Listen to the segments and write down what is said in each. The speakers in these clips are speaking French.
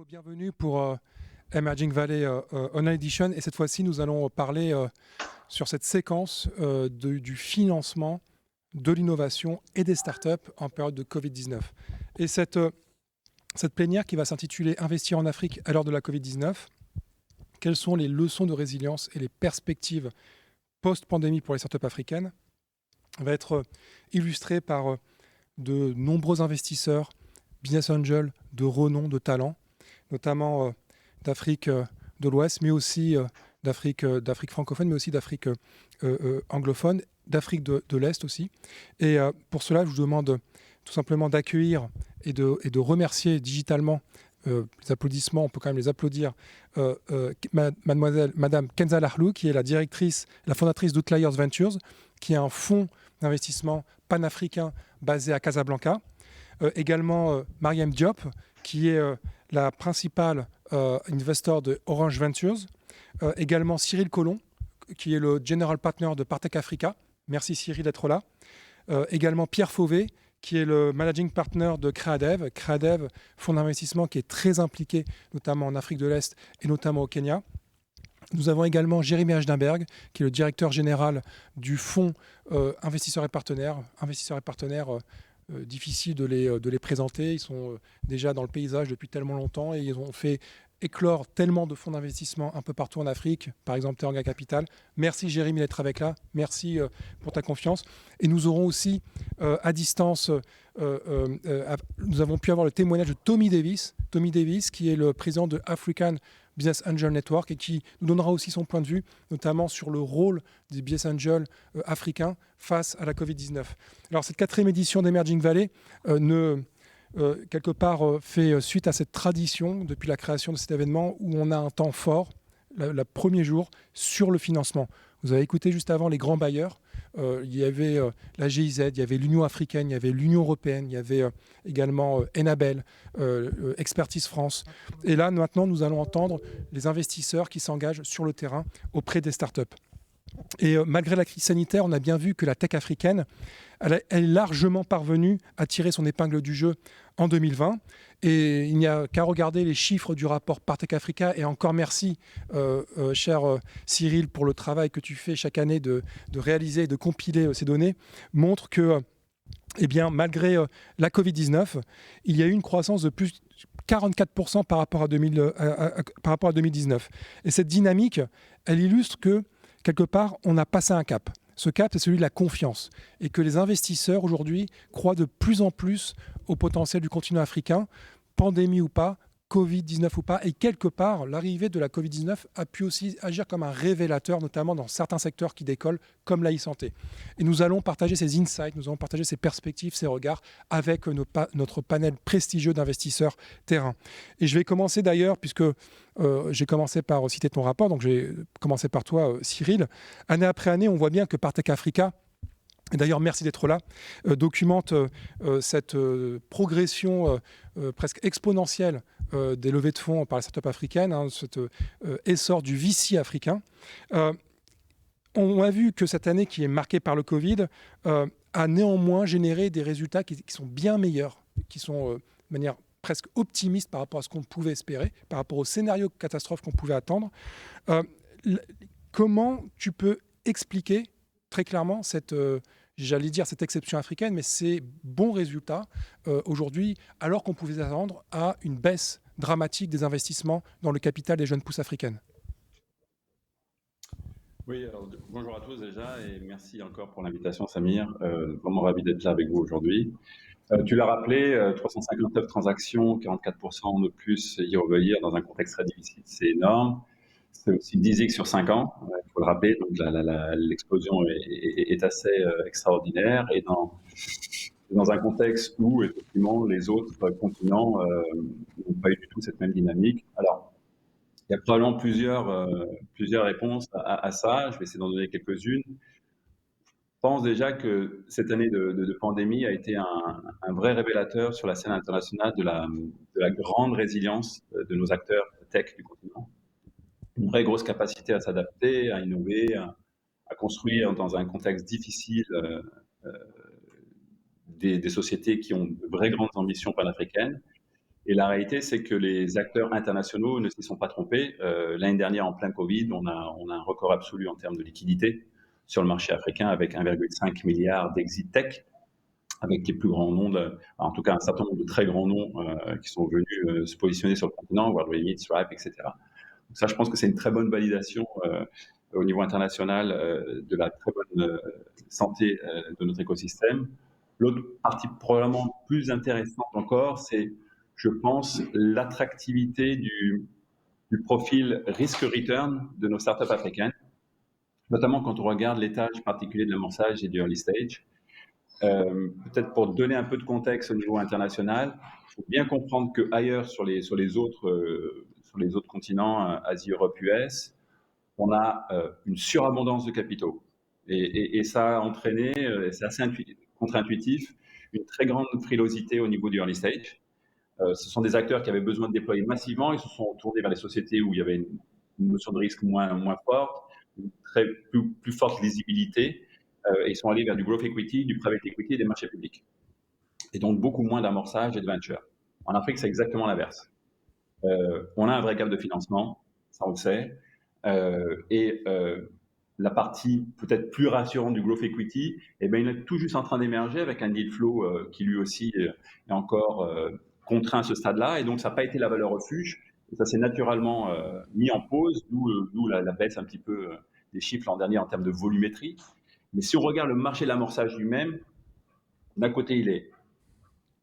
Bienvenue pour Emerging Valley Online Edition. Et cette fois-ci, nous allons parler sur cette séquence du financement, de l'innovation et des startups en période de Covid-19. Et cette plénière qui va s'intituler Investir en Afrique à l'heure de la Covid-19, quelles sont les leçons de résilience et les perspectives post-pandémie pour les startups africaines, va être illustrée par de nombreux investisseurs, business angels de renom, de talent, notamment d'Afrique de l'Ouest, mais aussi d'Afrique francophone, mais aussi d'Afrique anglophone, d'Afrique de l'Est aussi. Et pour cela, je vous demande tout simplement d'accueillir et de remercier digitalement, les applaudissements, on peut quand même les applaudir, Madame Kenza Lahlou, qui est la fondatrice d'Outliers Ventures, qui est un fonds d'investissement panafricain basé à Casablanca. Également Mariam Diop, qui est la principale investor de Orange Ventures. Également Cyril Collomb, qui est le General Partner de Partech Africa. Merci Cyril d'être là. Également Pierre Fauvet, qui est le Managing Partner de Creadev. Creadev, fonds d'investissement qui est très impliqué, notamment en Afrique de l'Est et notamment au Kenya. Nous avons également Jérémy Hajdenberg, qui est le directeur général du fonds Investisseurs et Partenaires. Difficile de les présenter. Ils sont déjà dans le paysage depuis tellement longtemps et ils ont fait éclore tellement de fonds d'investissement un peu partout en Afrique, par exemple Teranga Capital. Merci Jérémy d'être avec là. Merci pour ta confiance. Et nous aurons aussi à distance, nous avons pu avoir le témoignage de Tommy Davis. Tommy Davis, qui est le président de African Business Angel Network et qui nous donnera aussi son point de vue, notamment sur le rôle des business angels africains face à la Covid-19. Alors cette 4e édition d'Emerging Valley quelque part fait suite à cette tradition depuis la création de cet événement où on a un temps fort, le premier jour, sur le financement. Vous avez écouté juste avant les grands bailleurs. Il y avait la GIZ, il y avait l'Union africaine, il y avait l'Union européenne, il y avait également Enabel, Expertise France. Et là, maintenant, nous allons entendre les investisseurs qui s'engagent sur le terrain auprès des startups. Et malgré la crise sanitaire, on a bien vu que la tech africaine, elle est largement parvenue à tirer son épingle du jeu en 2020. Et il n'y a qu'à regarder les chiffres du rapport Partech Africa. Et encore merci, cher Cyril, pour le travail que tu fais chaque année de réaliser et de compiler ces données, montre que, malgré la Covid-19, il y a eu une croissance de plus 44% par rapport à 2019. Et cette dynamique, elle illustre que, quelque part, on a passé un cap. Ce cap, c'est celui de la confiance. Et que les investisseurs, aujourd'hui, croient de plus en plus au potentiel du continent africain, pandémie ou pas, Covid-19 ou pas. Et quelque part, l'arrivée de la Covid-19 a pu aussi agir comme un révélateur, notamment dans certains secteurs qui décollent, comme l'e-santé. Et nous allons partager ces insights, nous allons partager ces perspectives, ces regards avec notre panel prestigieux d'investisseurs terrain. Et je vais commencer d'ailleurs, puisque j'ai commencé par citer ton rapport, donc je vais commencer par toi, Cyril. Année après année, on voit bien que Partech Africa, et d'ailleurs, merci d'être là, documente cette progression presque exponentielle des levées de fonds par les startups africaines, cet essor du VC africain. On a vu que cette année qui est marquée par le Covid a néanmoins généré des résultats qui sont bien meilleurs, qui sont de manière presque optimiste par rapport à ce qu'on pouvait espérer, par rapport au scénario catastrophe qu'on pouvait attendre. Comment tu peux expliquer très clairement cette exception africaine, mais ces bons résultats aujourd'hui, alors qu'on pouvait s'attendre à une baisse dramatique des investissements dans le capital des jeunes pousses africaines? Oui, alors bonjour à tous déjà et merci encore pour l'invitation Samir. Vraiment ravi d'être là avec vous aujourd'hui. Tu l'as rappelé, 359 transactions, 44% de plus year-over-year dans un contexte très difficile, c'est énorme. C'est aussi 10x sur 5 ans, il faut le rappeler, donc l'explosion est assez extraordinaire et dans un contexte où effectivement les autres continents n'ont pas eu du tout cette même dynamique. Alors, il y a probablement plusieurs réponses à ça, je vais essayer d'en donner quelques-unes. Je pense déjà que cette année de pandémie a été un vrai révélateur sur la scène internationale de la grande résilience de nos acteurs tech du continent. Une vraie grosse capacité à s'adapter, à innover, à construire dans un contexte difficile des sociétés qui ont de vraies grandes ambitions panafricaines. Et la réalité, c'est que les acteurs internationaux ne s'y sont pas trompés. L'année dernière, en plein Covid, on a un record absolu en termes de liquidité sur le marché africain avec 1,5 milliard d'exit tech, avec les plus grands noms, en tout cas un certain nombre de très grands noms qui sont venus se positionner sur le continent, WorldRemit, Stripe, etc. Donc ça, je pense que c'est une très bonne validation au niveau international de la très bonne santé de notre écosystème. L'autre partie probablement plus intéressante encore, c'est, je pense, l'attractivité du profil risk-return de nos startups africaines, notamment quand on regarde l'étage particulier de l'amorçage et du early stage. Peut-être pour donner un peu de contexte au niveau international, il faut bien comprendre qu'ailleurs, sur les autres continents, Asie, Europe, US, on a une surabondance de capitaux. Et ça a entraîné, c'est assez contre-intuitif, une très grande frilosité au niveau du early stage. Ce sont des acteurs qui avaient besoin de déployer massivement, ils se sont tournés vers les sociétés où il y avait une notion de risque moins forte, une plus forte lisibilité, et ils sont allés vers du growth equity, du private equity et des marchés publics. Et donc beaucoup moins d'amorçage et de venture. En Afrique, c'est exactement l'inverse. On a un vrai gap de financement, ça on le sait, et la partie peut-être plus rassurante du growth equity, eh bien, il est tout juste en train d'émerger avec un deal flow qui lui aussi est encore contraint à ce stade-là, et donc ça n'a pas été la valeur refuge, et ça s'est naturellement mis en pause, d'où la baisse un petit peu des chiffres l'an dernier en termes de volumétrie. Mais si on regarde le marché de l'amorçage lui-même, d'un côté, il est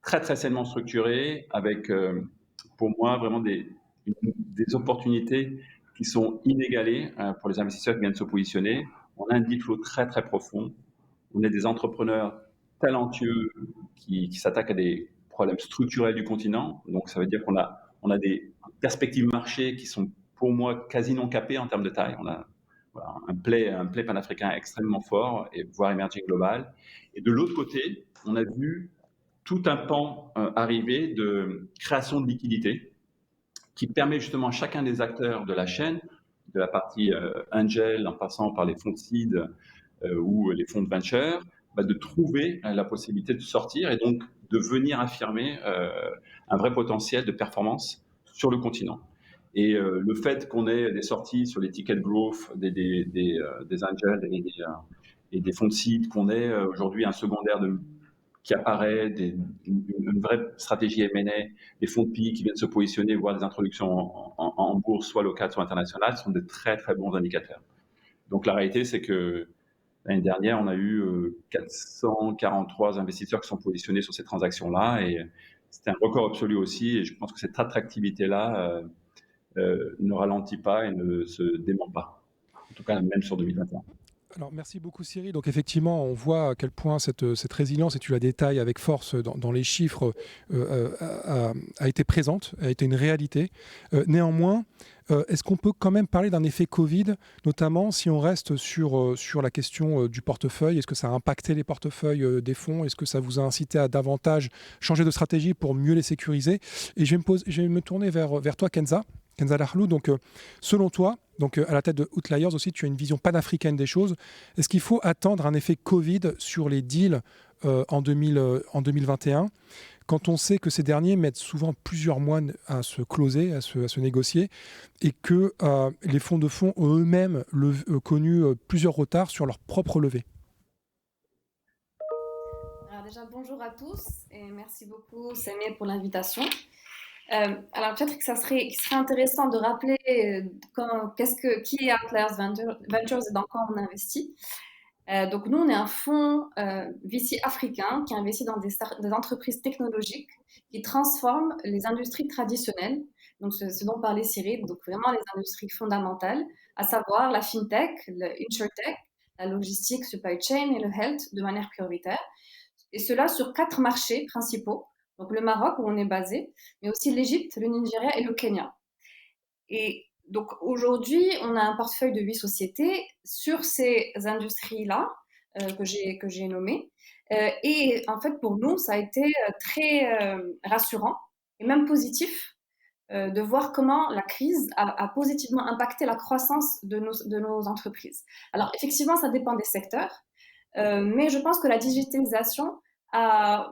très très sainement structuré, avec pour moi vraiment des opportunités qui sont inégalées pour les investisseurs qui viennent se positionner. On a un deal flow très très profond. On a des entrepreneurs talentueux qui s'attaquent à des problèmes structurels du continent. Donc ça veut dire on a des perspectives marché qui sont pour moi quasi non capées en termes de taille. On a voilà, un play panafricain extrêmement fort, et voire emerging global. Et de l'autre côté, on a vu tout un pan arrivé de création de liquidités qui permet justement à chacun des acteurs de la chaîne, de la partie angel en passant par les fonds de seed ou les fonds de venture, de trouver la possibilité de sortir et donc de venir affirmer un vrai potentiel de performance sur le continent. Et le fait qu'on ait des sorties sur les tickets growth des angels et des fonds de seed, qu'on ait aujourd'hui un secondaire qui apparaît, une vraie stratégie M&A, des fonds de PI qui viennent se positionner, voire des introductions en bourse, soit locale, soit internationale, sont de très très bons indicateurs. Donc la réalité, c'est que l'année dernière, on a eu 443 investisseurs qui sont positionnés sur ces transactions-là, et c'était un record absolu aussi, et je pense que cette attractivité-là ne ralentit pas et ne se dément pas, en tout cas même sur 2021. Alors, merci beaucoup Cyril. Donc effectivement, on voit à quel point cette résilience, et tu la détailles avec force dans les chiffres, a été présente, a été une réalité. Néanmoins, est-ce qu'on peut quand même parler d'un effet Covid, notamment si on reste sur la question du portefeuille? Est-ce que ça a impacté les portefeuilles des fonds? Est-ce que ça vous a incité à davantage changer de stratégie pour mieux les sécuriser? Et je vais me tourner vers toi, Kenza. Kenza Lahlou, donc selon toi, donc à la tête de Outliers aussi, tu as une vision panafricaine des choses. Est-ce qu'il faut attendre un effet Covid sur les deals en 2021, quand on sait que ces derniers mettent souvent plusieurs mois à se closer, à se négocier, et que les fonds de fonds ont eux-mêmes connu plusieurs retards sur leur propre levée? Alors déjà, bonjour à tous et merci beaucoup Samir pour l'invitation. Alors peut-être que qu'il serait intéressant de rappeler qui est Outliers Ventures et dans quoi on investit. Donc nous, on est un fonds VC africain qui investit dans des entreprises technologiques qui transforment les industries traditionnelles, donc ce dont parlait Cyril, donc vraiment les industries fondamentales, à savoir la fintech, le insurtech, la logistique, supply chain et le health de manière prioritaire. Et cela sur 4 marchés principaux, donc le Maroc où on est basé, mais aussi l'Égypte, le Nigeria et le Kenya. Et donc aujourd'hui, on a un portefeuille de 8 sociétés sur ces industries-là que j'ai nommées. Et en fait, pour nous, ça a été très rassurant et même positif de voir comment la crise a positivement impacté la croissance de nos entreprises. Alors effectivement, ça dépend des secteurs, mais je pense que la digitalisation a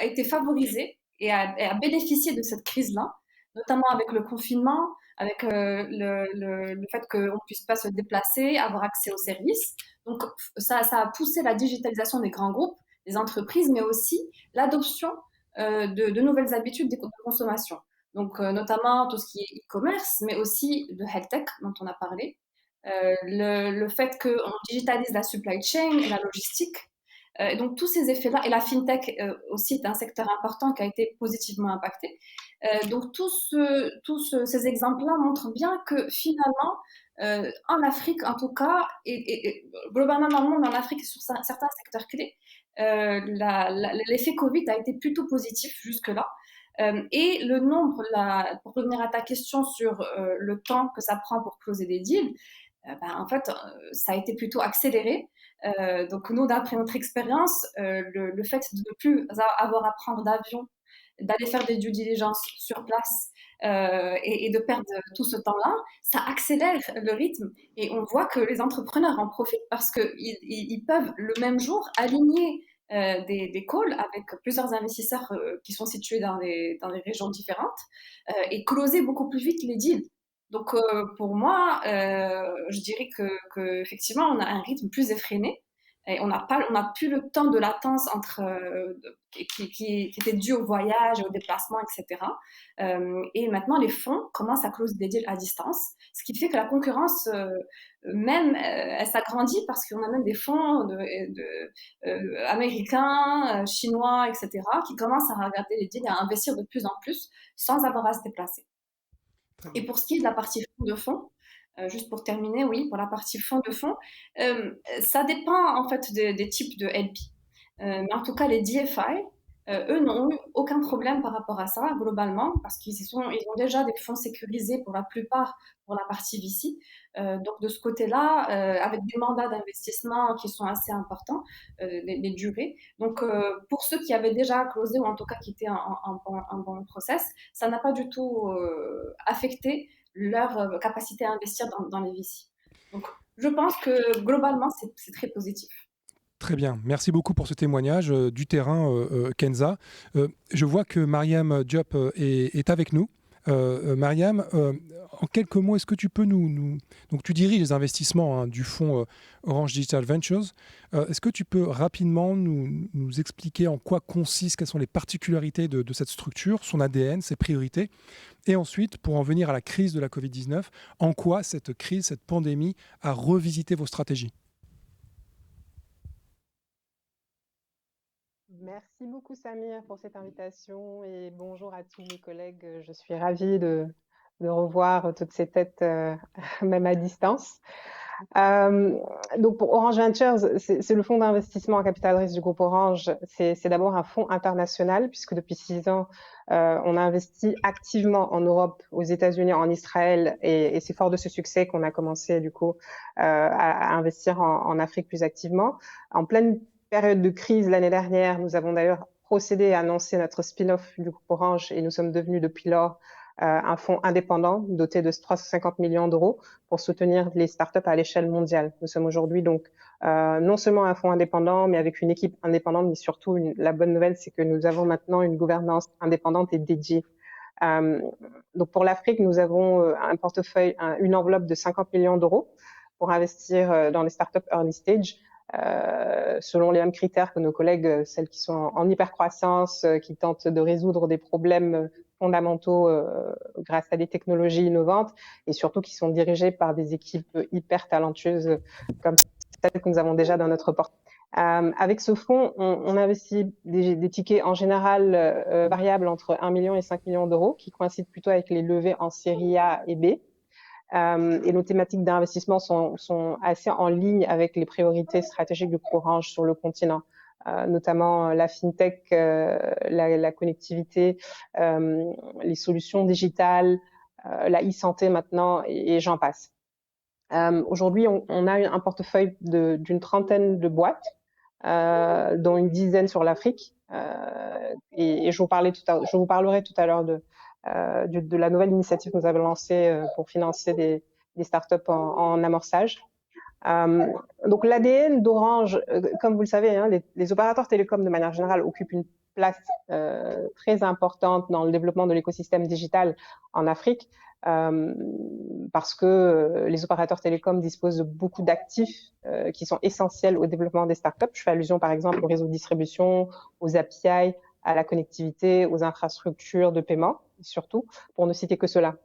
été favorisée et a bénéficié de cette crise-là, notamment avec le confinement, avec le fait qu'on ne puisse pas se déplacer, avoir accès aux services. Donc, ça a poussé la digitalisation des grands groupes, des entreprises, mais aussi l'adoption de nouvelles habitudes de consommation. Donc, notamment tout ce qui est e-commerce, mais aussi le health tech dont on a parlé. Le fait qu'on digitalise la supply chain et la logistique. Et donc, tous ces effets-là, et la fintech aussi est un secteur important qui a été positivement impacté. Donc, ces exemples-là montrent bien que finalement, en Afrique en tout cas, et globalement dans le monde, en Afrique et sur certains secteurs clés, l'effet Covid a été plutôt positif jusque-là. Et le nombre, pour revenir à ta question sur le temps que ça prend pour closer des deals, en fait, ça a été plutôt accéléré. Donc nous, d'après notre expérience, le fait de ne plus avoir à prendre d'avion, d'aller faire des due diligence sur place et de perdre tout ce temps-là, ça accélère le rythme et on voit que les entrepreneurs en profitent parce qu'ils peuvent le même jour aligner des calls avec plusieurs investisseurs qui sont situés dans des régions différentes et closer beaucoup plus vite les deals. Donc pour moi, je dirais que effectivement, on a un rythme plus effréné. Et on n'a plus le temps de latence qui était dû au voyage, au déplacement, etc. Et maintenant, les fonds commencent à close des deals à distance, ce qui fait que la concurrence, elle s'agrandit parce qu'on a même des fonds américains, chinois, etc., qui commencent à regarder les deals et à investir de plus en plus sans avoir à se déplacer. Et pour ce qui est de la partie fonds de fonds, juste pour terminer, oui, pour la partie fonds de fonds, ça dépend en fait des types de LP. Mais en tout cas, les DFI, eux n'ont eu aucun problème par rapport à ça, globalement, parce ils ont déjà des fonds sécurisés pour la plupart pour la partie VC. Donc de ce côté-là, avec des mandats d'investissement qui sont assez importants, les durées. Donc pour ceux qui avaient déjà closé ou en tout cas qui étaient en bon process, ça n'a pas du tout affecté leur capacité à investir dans les VC. Donc je pense que globalement, c'est très positif. Très bien, merci beaucoup pour ce témoignage du terrain, Kenza. Je vois que Mariam Diop est avec nous. Mariam, en quelques mots, est-ce que tu peux Donc tu diriges les investissements du fonds Orange Digital Ventures. Est-ce que tu peux rapidement nous expliquer en quoi consiste, quelles sont les particularités de cette structure, son ADN, ses priorités, et ensuite, pour en venir à la crise de la Covid-19, en quoi cette crise, cette pandémie a revisité vos stratégies? Merci beaucoup Samir pour cette invitation et bonjour à tous mes collègues. Je suis ravie de revoir toutes ces têtes, même à distance. Donc pour Orange Ventures, c'est le fonds d'investissement à capital risque du groupe Orange. C'est d'abord un fonds international puisque depuis 6 ans, on a investi activement en Europe, aux États-Unis, en Israël et c'est fort de ce succès qu'on a commencé du coup à investir en Afrique plus activement. En pleine période de crise l'année dernière, nous avons d'ailleurs procédé à annoncer notre spin-off du groupe Orange et nous sommes devenus depuis lors un fonds indépendant doté de 350 millions d'euros pour soutenir les startups à l'échelle mondiale. Nous sommes aujourd'hui donc non seulement un fonds indépendant, mais avec une équipe indépendante, mais surtout la bonne nouvelle, c'est que nous avons maintenant une gouvernance indépendante et dédiée. Donc pour l'Afrique, nous avons un portefeuille, une enveloppe de 50 millions d'euros pour investir dans les startups early stage. Selon les mêmes critères que nos collègues, celles qui sont en hypercroissance, qui tentent de résoudre des problèmes fondamentaux grâce à des technologies innovantes et surtout qui sont dirigées par des équipes hyper talentueuses comme celles que nous avons déjà dans notre portefeuille. Avec ce fonds, on investit des tickets en général variables entre 1 million et 5 millions d'euros qui coïncident plutôt avec les levées en série A et B. Et nos thématiques d'investissement sont assez en ligne avec les priorités stratégiques du groupe Orange sur le continent, notamment la fintech, la connectivité, les solutions digitales, la e-santé maintenant, et j'en passe. Aujourd'hui, on a un portefeuille d'une trentaine de boîtes, dont une dizaine sur l'Afrique. Et je vous parlerai tout à l'heure de la nouvelle initiative que nous avons lancée pour financer des startups en amorçage. Donc l'ADN d'Orange, comme vous le savez, hein, les opérateurs télécoms de manière générale occupent une place très importante dans le développement de l'écosystème digital en Afrique, parce que les opérateurs télécoms disposent de beaucoup d'actifs qui sont essentiels au développement des startups. Je fais allusion par exemple au réseau de distribution, aux API, à la connectivité, aux infrastructures de paiement, surtout, pour ne citer que cela.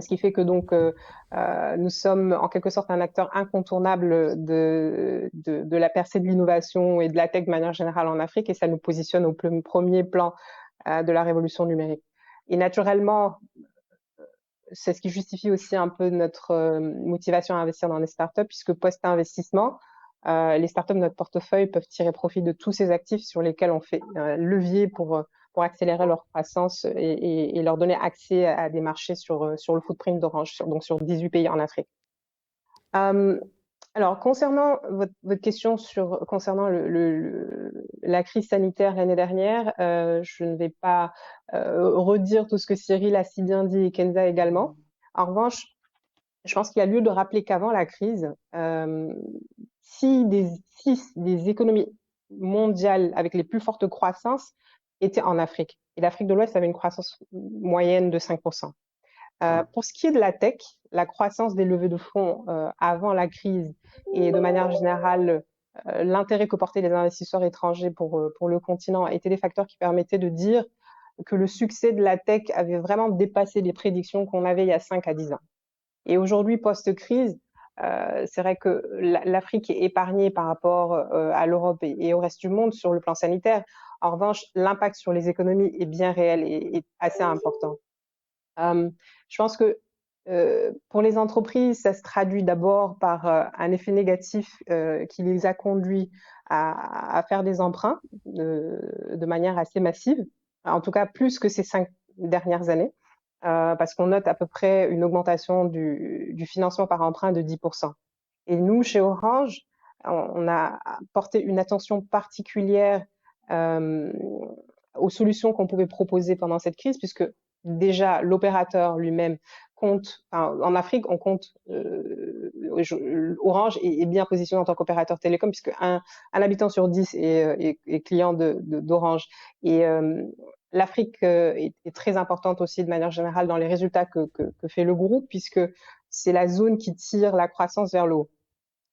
Ce qui fait que donc nous sommes en quelque sorte un acteur incontournable de la percée de l'innovation et de la tech de manière générale en Afrique, et ça nous positionne au premier plan de la révolution numérique. Et naturellement, c'est ce qui justifie aussi un peu notre motivation à investir dans les startups, puisque post-investissement, les startups de notre portefeuille peuvent tirer profit de tous ces actifs sur lesquels on fait levier pour accélérer leur croissance et leur donner accès à des marchés sur le footprint d'Orange, donc sur 18 pays en Afrique. Alors, concernant votre question concernant la crise sanitaire l'année dernière, je ne vais pas redire tout ce que Cyril a si bien dit et Kenza également. En revanche, je pense qu'il y a lieu de rappeler qu'avant la crise, si des économies mondiales avec les plus fortes croissances étaient en Afrique. Et l'Afrique de l'Ouest avait une croissance moyenne de 5%. Pour ce qui est de la tech, la croissance des levées de fonds avant la crise et de manière générale, l'intérêt que portaient les investisseurs étrangers pour le continent étaient des facteurs qui permettaient de dire que le succès de la tech avait vraiment dépassé les prédictions qu'on avait il y a 5 à 10 ans. Et aujourd'hui, post-crise, c'est vrai que l'Afrique est épargnée par rapport à l'Europe et au reste du monde sur le plan sanitaire. En revanche, l'impact sur les économies est bien réel et assez important. Je pense que pour les entreprises, ça se traduit d'abord par un effet négatif qui les a conduits à faire des emprunts de manière assez massive, en tout cas plus que ces 5 dernières années, parce qu'on note à peu près une augmentation du financement par emprunt de 10%. Et nous, chez Orange, on a porté une attention particulière aux solutions qu'on pouvait proposer pendant cette crise, puisque déjà l'opérateur lui-même compte, en Afrique, on compte, Orange est bien positionné en tant qu'opérateur télécom, puisque un habitant sur 10 est client d'Orange. Et l'Afrique est très importante aussi de manière générale dans les résultats que fait le groupe, puisque c'est la zone qui tire la croissance vers le haut.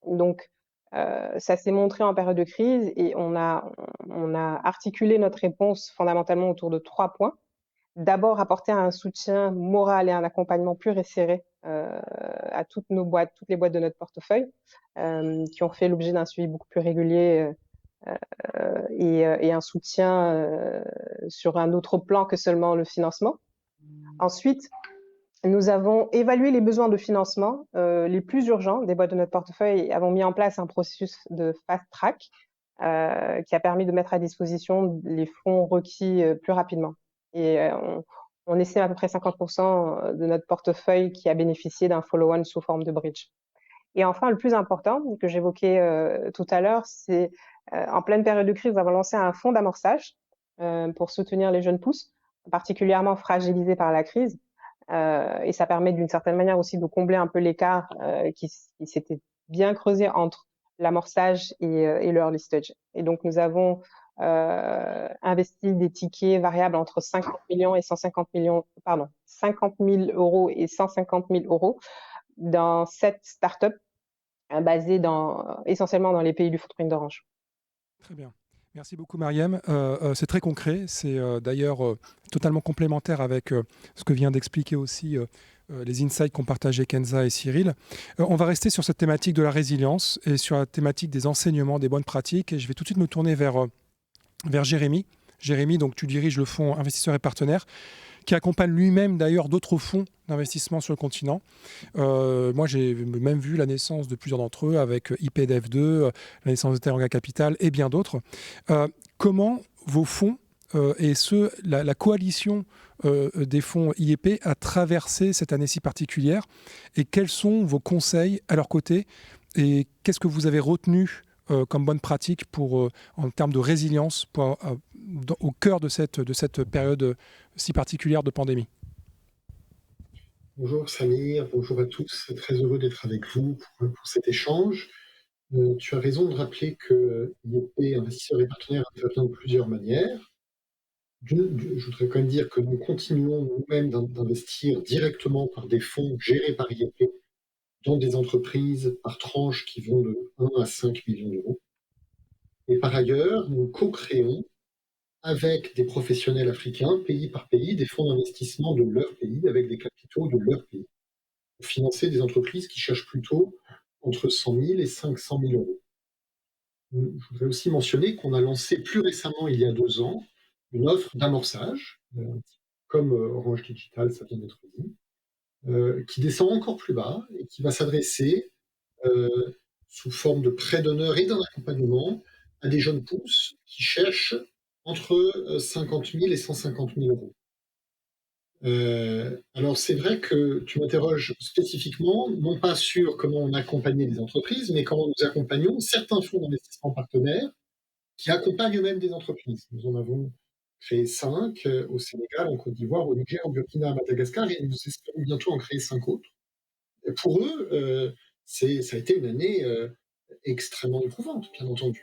Donc, ça s'est montré en période de crise et on a articulé notre réponse fondamentalement autour de 3 points. D'abord, apporter un soutien moral et un accompagnement plus resserré à toutes les boîtes de notre portefeuille, qui ont fait l'objet d'un suivi beaucoup plus régulier et un soutien sur un autre plan que seulement le financement. Ensuite, nous avons évalué les besoins de financement les plus urgents des boîtes de notre portefeuille et avons mis en place un processus de fast track qui a permis de mettre à disposition les fonds requis plus rapidement. Et on estime à peu près 50% de notre portefeuille qui a bénéficié d'un follow-on sous forme de bridge. Et enfin, le plus important que j'évoquais tout à l'heure, c'est en pleine période de crise, nous avons lancé un fonds d'amorçage pour soutenir les jeunes pousses, particulièrement fragilisés par la crise. Et ça permet d'une certaine manière aussi de combler un peu l'écart qui s'était bien creusé entre l'amorçage et le early stage. Et donc, nous avons investi des tickets variables entre 50 millions et 50 000 euros et 150 000 euros dans 7 startups basées essentiellement dans les pays du footprint d'Orange. Très bien. Merci beaucoup, Mariam. C'est très concret. C'est d'ailleurs totalement complémentaire avec ce que vient d'expliquer aussi les insights qu'ont partagé Kenza et Cyril. On va rester sur cette thématique de la résilience et sur la thématique des enseignements, des bonnes pratiques. Et je vais tout de suite me tourner vers Jérémy. Jérémy, donc tu diriges le fonds Investisseurs et Partenaires, qui accompagne lui-même d'ailleurs d'autres fonds d'investissement sur le continent. Moi, j'ai même vu la naissance de plusieurs d'entre eux avec IPDF2, la naissance de Teranga Capital et bien d'autres. Comment vos fonds et la coalition des fonds IEP a traversé cette année si particulière et quels sont vos conseils à leur côté et qu'est-ce que vous avez retenu comme bonne pratique en termes de résilience au cœur de cette période si particulière de pandémie? Bonjour Samir, bonjour à tous. Très heureux d'être avec vous pour cet échange. Tu as raison de rappeler que IEP, investisseurs et partenaires, intervient de plusieurs manières. Je voudrais quand même dire que nous continuons nous-mêmes d'investir directement par des fonds gérés par IEP dans des entreprises par tranches qui vont de 1 à 5 millions d'euros. Et par ailleurs, nous co-créons avec des professionnels africains, pays par pays, des fonds d'investissement de leur pays, avec des capitaux de leur pays, pour financer des entreprises qui cherchent plutôt entre 100 000 et 500 000 euros. Je voudrais aussi mentionner qu'on a lancé plus récemment, il y a 2 ans, une offre d'amorçage, comme Orange Digital, ça vient d'être dit, qui descend encore plus bas et qui va s'adresser sous forme de prêt d'honneur et d'un accompagnement à des jeunes pousses qui cherchent entre 50 000 et 150 000 euros. Alors c'est vrai que tu m'interroges spécifiquement, non pas sur comment on accompagnait les entreprises, mais comment nous accompagnons certains fonds d'investissement partenaires qui accompagnent eux-mêmes des entreprises. Nous en avons créé 5 au Sénégal, en Côte d'Ivoire, au Niger, au Burkina, à Madagascar, et nous espérons bientôt en créer 5 autres. Et pour eux, ça a été une année extrêmement éprouvante, bien entendu.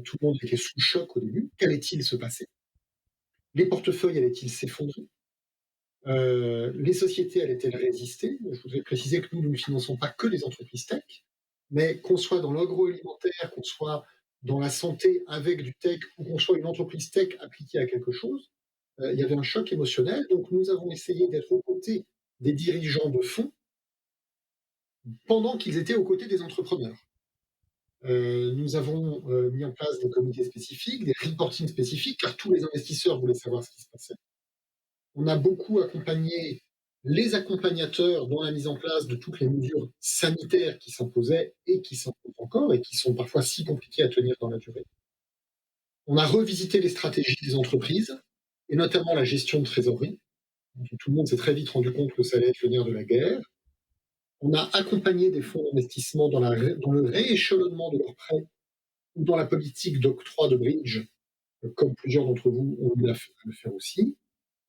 Tout le monde était sous choc au début. Qu'allait-il se passer? Les portefeuilles allaient-ils s'effondrer? Les sociétés allaient-elles résister? Je voudrais préciser que nous ne finançons pas que les entreprises tech, mais qu'on soit dans l'agroalimentaire, qu'on soit dans la santé avec du tech, ou qu'on soit une entreprise tech appliquée à quelque chose, il y avait un choc émotionnel. Donc nous avons essayé d'être aux côtés des dirigeants de fonds pendant qu'ils étaient aux côtés des entrepreneurs. Nous avons mis en place des comités spécifiques, des reportings spécifiques, car tous les investisseurs voulaient savoir ce qui se passait. On a beaucoup accompagné les accompagnateurs dans la mise en place de toutes les mesures sanitaires qui s'imposaient et qui s'imposent encore et qui sont parfois si compliquées à tenir dans la durée. On a revisité les stratégies des entreprises et notamment la gestion de trésorerie. Tout le monde s'est très vite rendu compte que ça allait être le nerf de la guerre. On a accompagné des fonds d'investissement dans le rééchelonnement de leurs prêts ou dans la politique d'octroi de bridge, comme plusieurs d'entre vous ont eu à le faire aussi.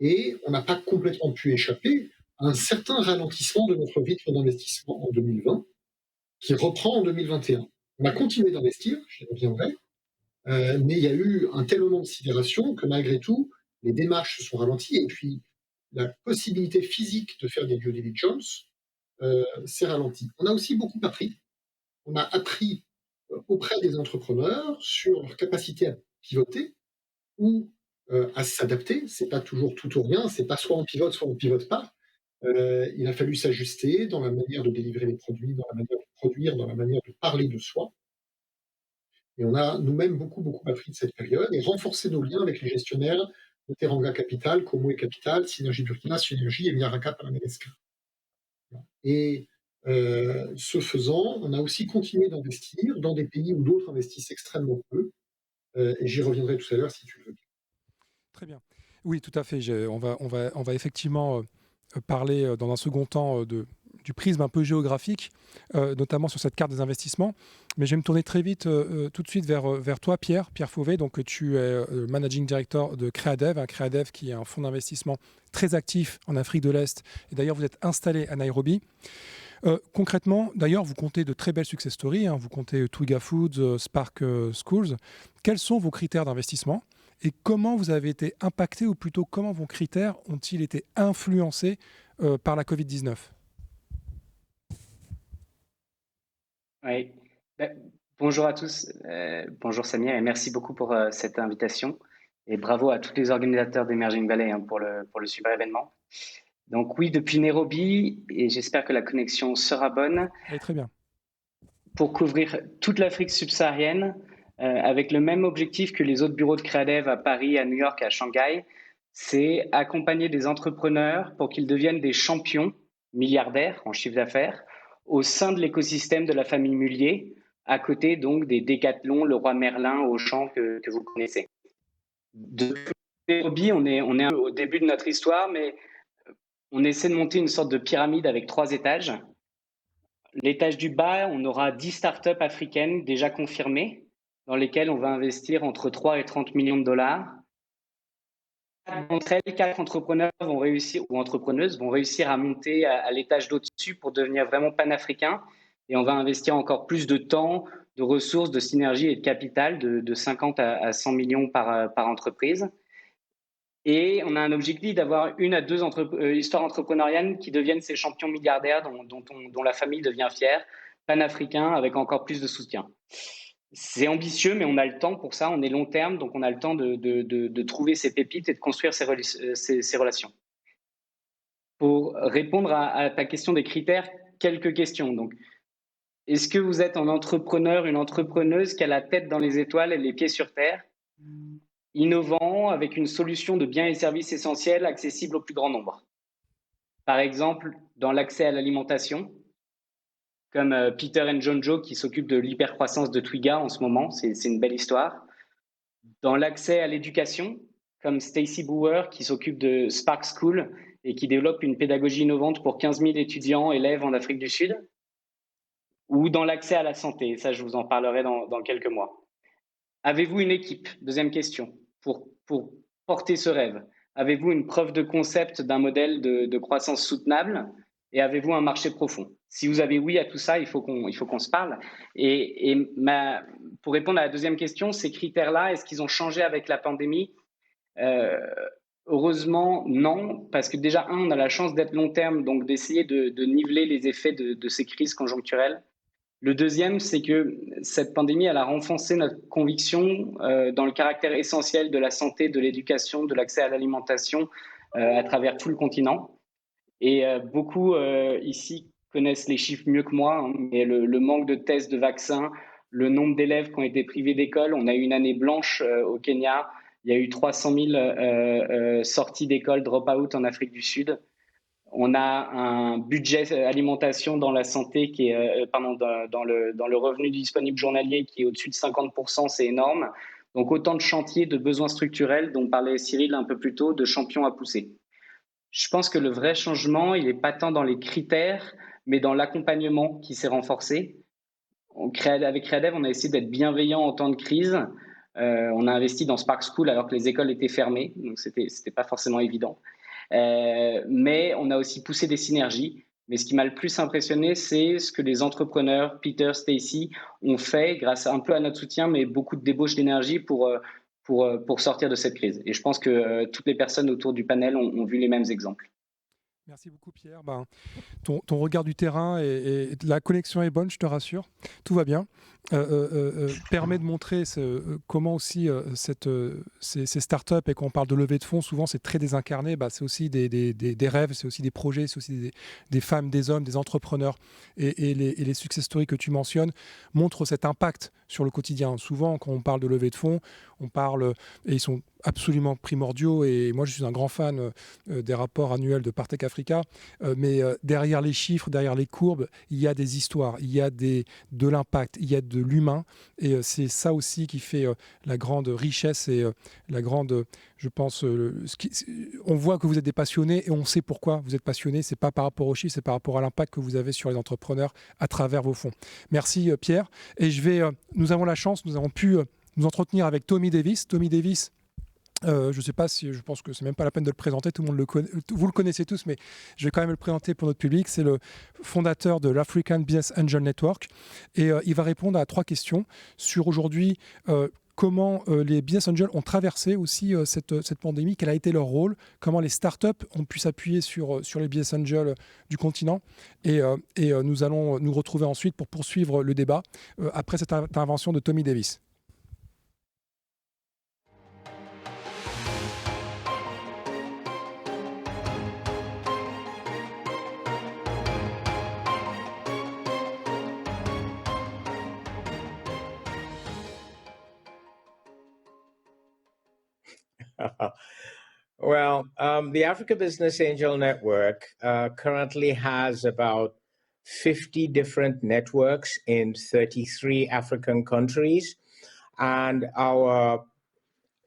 Et on n'a pas complètement pu échapper à un certain ralentissement de notre rythme d'investissement en 2020, qui reprend en 2021. On a continué d'investir, j'y reviendrai, mais il y a eu un tel moment de sidération que malgré tout, les démarches se sont ralenties et puis la possibilité physique de faire des due diligence s'est ralentie. On a aussi beaucoup appris. On a appris auprès des entrepreneurs sur leur capacité à pivoter ou à s'adapter. C'est pas toujours tout ou rien, c'est pas soit on pivote pas. Il a fallu s'ajuster dans la manière de délivrer les produits, dans la manière de produire, dans la manière de parler de soi. Et on a nous-mêmes beaucoup appris de cette période et renforcé nos liens avec les gestionnaires de Teranga Capital, Komoe Capital, Synergie Burkina, Synergie et Miaraka par Madagascar. Et ce faisant, on a aussi continué d'investir dans des pays où d'autres investissent extrêmement peu. Et j'y reviendrai tout à l'heure si tu le veux bien. Très bien. Oui, tout à fait. On va effectivement parler dans un second temps du prisme un peu géographique, notamment sur cette carte des investissements. Mais je vais me tourner très vite tout de suite vers toi, Pierre Fauvet. Donc, tu es Managing Director de Créadev, Créadev qui est un fonds d'investissement très actif en Afrique de l'Est. Et d'ailleurs, vous êtes installé à Nairobi. Concrètement, d'ailleurs, vous comptez de très belles success stories. Vous comptez Twiga Foods, Spark Schools. Quels sont vos critères d'investissement et comment vous avez été impacté, ou plutôt comment vos critères ont-ils été influencés par la Covid-19 ? Oui. Bonjour à tous. Bonjour Samir et merci beaucoup pour cette invitation. Et bravo à tous les organisateurs d'Emerging Valley pour le super événement. Donc oui, depuis Nairobi, et j'espère que la connexion sera bonne. Oui, très bien. Pour couvrir toute l'Afrique subsaharienne, avec le même objectif que les autres bureaux de Créadev à Paris, à New York et à Shanghai, c'est accompagner des entrepreneurs pour qu'ils deviennent des champions milliardaires en chiffre d'affaires au sein de l'écosystème de la famille Mullier, à côté donc des Decathlon, Leroy Merlin, Auchan que vous connaissez. Depuis Nairobi, on est un peu au début de notre histoire, mais on essaie de monter une sorte de pyramide avec 3 étages. L'étage du bas, on aura 10 startups africaines déjà confirmées, dans lesquelles on va investir entre 3 et 30 millions de dollars. d'entre elles, 4 entrepreneurs vont réussir, ou entrepreneuses vont réussir à monter à l'étage d'au-dessus pour devenir vraiment panafricain. Et on va investir encore plus de temps, de ressources, de synergie et de capital de 50 à 100 millions par entreprise. Et on a un objectif d'avoir 1 à 2 histoires entrepreneuriales qui deviennent ces champions milliardaires dont la famille devient fière, panafricains, avec encore plus de soutien. C'est ambitieux, mais on a le temps pour ça, on est long terme, donc on a le temps de trouver ces pépites et de construire ces relations. Pour répondre à ta question des critères, quelques questions. Donc, est-ce que vous êtes un entrepreneur, une entrepreneuse qui a la tête dans les étoiles et les pieds sur terre, innovant, avec une solution de biens et services essentiels accessibles au plus grand nombre? Par exemple, dans l'accès à l'alimentation, comme Peter and John Joe qui s'occupe de l'hypercroissance de Twiga en ce moment, c'est une belle histoire. Dans l'accès à l'éducation, comme Stacy Brewer qui s'occupe de Spark School et qui développe une pédagogie innovante pour 15 000 étudiants, élèves en Afrique du Sud. Ou dans l'accès à la santé, ça je vous en parlerai dans quelques mois. Avez-vous une équipe? Deuxième question, pour porter ce rêve. Avez-vous une preuve de concept d'un modèle de croissance soutenable? Et avez-vous un marché profond? Si vous avez oui à tout ça, il faut qu'on se parle. Pour répondre à la deuxième question, ces critères-là, est-ce qu'ils ont changé avec la pandémie? Heureusement, non, parce que déjà, on a la chance d'être long terme, donc d'essayer de niveler les effets de ces crises conjoncturelles. Le deuxième, c'est que cette pandémie, elle a renforcé notre conviction dans le caractère essentiel de la santé, de l'éducation, de l'accès à l'alimentation à travers tout le continent. Et beaucoup ici connaissent les chiffres mieux que moi, hein, mais le manque de tests, de vaccins, le nombre d'élèves qui ont été privés d'école. On a eu une année blanche au Kenya. Il y a eu 300 000 sorties d'école, drop-out en Afrique du Sud. On a un budget alimentation dans la santé qui est, dans le revenu disponible journalier qui est au-dessus de 50%, c'est énorme. Donc autant de chantiers, de besoins structurels dont parlait Cyril un peu plus tôt, de champions à pousser. Je pense que le vrai changement, il n'est pas tant dans les critères, mais dans l'accompagnement qui s'est renforcé. Avec Creadev, on a essayé d'être bienveillant en temps de crise. On a investi dans Spark School alors que les écoles étaient fermées, donc c'était pas forcément évident. Mais on a aussi poussé des synergies. Mais ce qui m'a le plus impressionné, c'est ce que les entrepreneurs, Peter, Stacy, ont fait grâce un peu à notre soutien, mais beaucoup de débauche d'énergie pour sortir de cette crise. Et je pense que toutes les personnes autour du panel ont vu les mêmes exemples. Merci beaucoup Pierre. Ton regard du terrain et la connexion est bonne, je te rassure. Tout va bien. Permet de montrer comment aussi ces startups, et quand on parle de levée de fonds, souvent c'est très désincarné. C'est aussi des rêves, c'est aussi des projets, c'est aussi des femmes, des hommes, des entrepreneurs. Et les success stories que tu mentionnes montrent cet impact sur le quotidien. Souvent, quand on parle de levée de fonds, on parle, et ils sont absolument primordiaux, et moi je suis un grand fan des rapports annuels de Partech Africa, mais derrière les chiffres, derrière les courbes, il y a des histoires, il y a de l'impact, il y a de l'humain, et c'est ça aussi qui fait la grande richesse et la grande, je pense, on voit que vous êtes des passionnés et on sait pourquoi vous êtes passionnés. C'est pas par rapport aux chiffres, c'est par rapport à l'impact que vous avez sur les entrepreneurs à travers vos fonds. Merci Pierre. Et nous avons la chance, nous avons pu nous entretenir avec Tommy Davis. Tommy Davis, je ne sais pas si, je pense que c'est même pas la peine de le présenter, tout le monde le connaît, vous le connaissez tous, mais je vais quand même le présenter pour notre public. C'est le fondateur de l'African Business Angel Network, et il va répondre à 3 questions sur aujourd'hui comment les business angels ont traversé aussi cette pandémie, quel a été leur rôle, comment les startups ont pu s'appuyer sur les business angels du continent, et nous allons nous retrouver ensuite pour poursuivre le débat après cette intervention de Tommy Davis. Well, the Africa Business Angel Network currently has about 50 different networks in 33 African countries. And our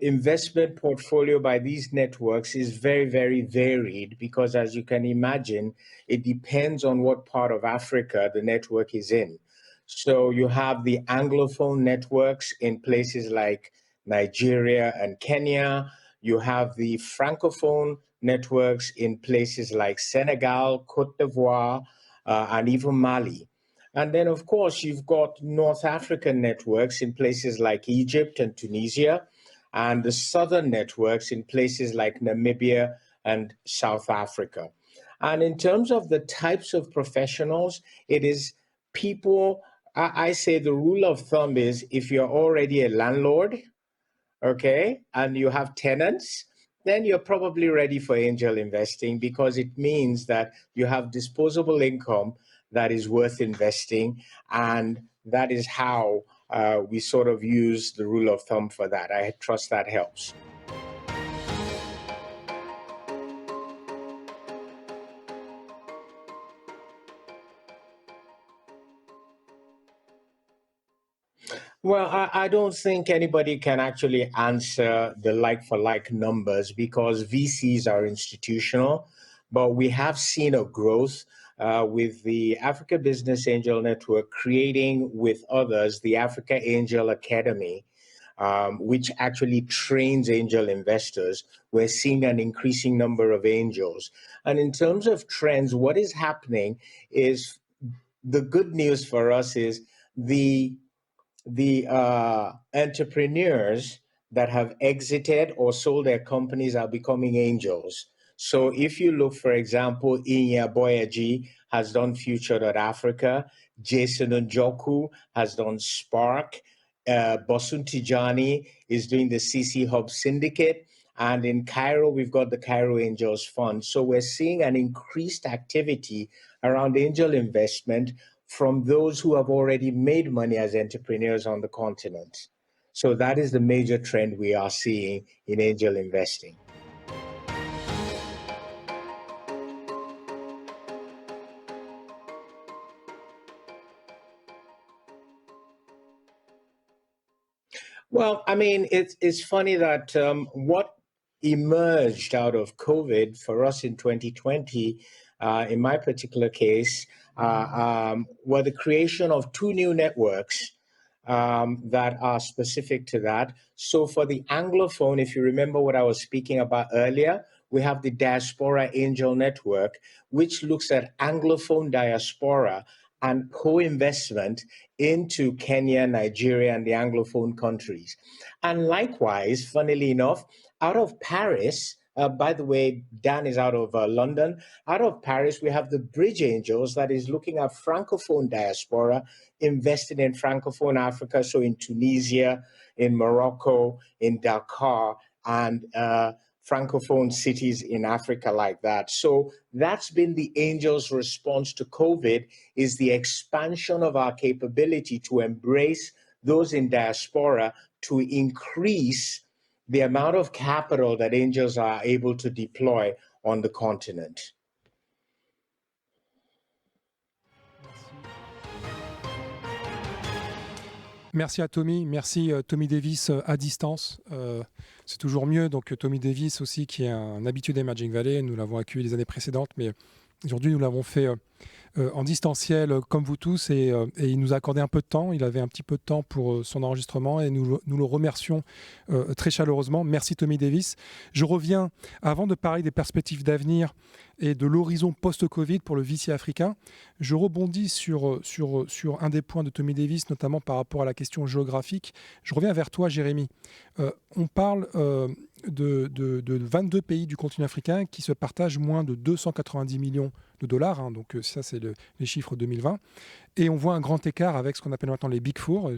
investment portfolio by these networks is very, very varied because, as you can imagine, it depends on what part of Africa the network is in. So you have the Anglophone networks in places like Nigeria and Kenya. You have the Francophone networks in places like Senegal, Cote d'Ivoire, and even Mali. And then, of course, you've got North African networks in places like Egypt and Tunisia, and the Southern networks in places like Namibia and South Africa. And in terms of the types of professionals, it is people, I say the rule of thumb is if you're already a landlord, okay, and you have tenants, then you're probably ready for angel investing because it means that you have disposable income that is worth investing. And that is how we sort of use the rule of thumb for that. I trust that helps. Well, I don't think anybody can actually answer the like-for-like numbers because VCs are institutional, but we have seen a growth with the Africa Business Angel Network creating with others the Africa Angel Academy, which actually trains angel investors. We're seeing an increasing number of angels. And in terms of trends, what is happening is the good news for us is the entrepreneurs that have exited or sold their companies are becoming angels. So if you look, for example, Inya Boyaji has done Future.Africa, Jason Njoku has done Spark, Bosun Tijani is doing the CC Hub Syndicate, and in Cairo, we've got the Cairo Angels Fund. So we're seeing an increased activity around angel investment from those who have already made money as entrepreneurs on the continent. So that is the major trend we are seeing in angel investing. Well, I mean, it's funny that what emerged out of COVID for us in 2020, in my particular case, were the creation of two new networks that are specific to that. So for the Anglophone, if you remember what I was speaking about earlier, we have the Diaspora Angel Network, which looks at Anglophone diaspora and co-investment into Kenya, Nigeria, and the Anglophone countries. And likewise, funnily enough, out of Paris, by the way, Dan is out of London. Out of Paris, we have the Bridge Angels that is looking at Francophone diaspora, investing in Francophone Africa, so in Tunisia, in Morocco, in Dakar, and Francophone cities in Africa like that. So that's been the Angels' response to COVID, is the expansion of our capability to embrace those in diaspora to increase the amount of capital that angels are able to deploy on the continent. Merci à Tommy, merci Tommy Davis à distance. C'est toujours mieux. Donc Tommy Davis aussi, qui est un habitué d'Emerging Valley, nous l'avons accueilli les années précédentes, mais aujourd'hui nous l'avons fait en distanciel comme vous tous et il nous a accordé un peu de temps. Il avait un petit peu de temps pour son enregistrement et nous le remercions très chaleureusement. Merci Tommy Davis. Je reviens, avant de parler des perspectives d'avenir et de l'horizon post-Covid pour le VC africain, je rebondis sur un des points de Tommy Davis, notamment par rapport à la question géographique. Je reviens vers toi, Jérémy. On parle de 22 pays du continent africain qui se partagent moins de 290 millions de dollars, hein, donc ça c'est les chiffres 2020, et on voit un grand écart avec ce qu'on appelle maintenant les Big Four.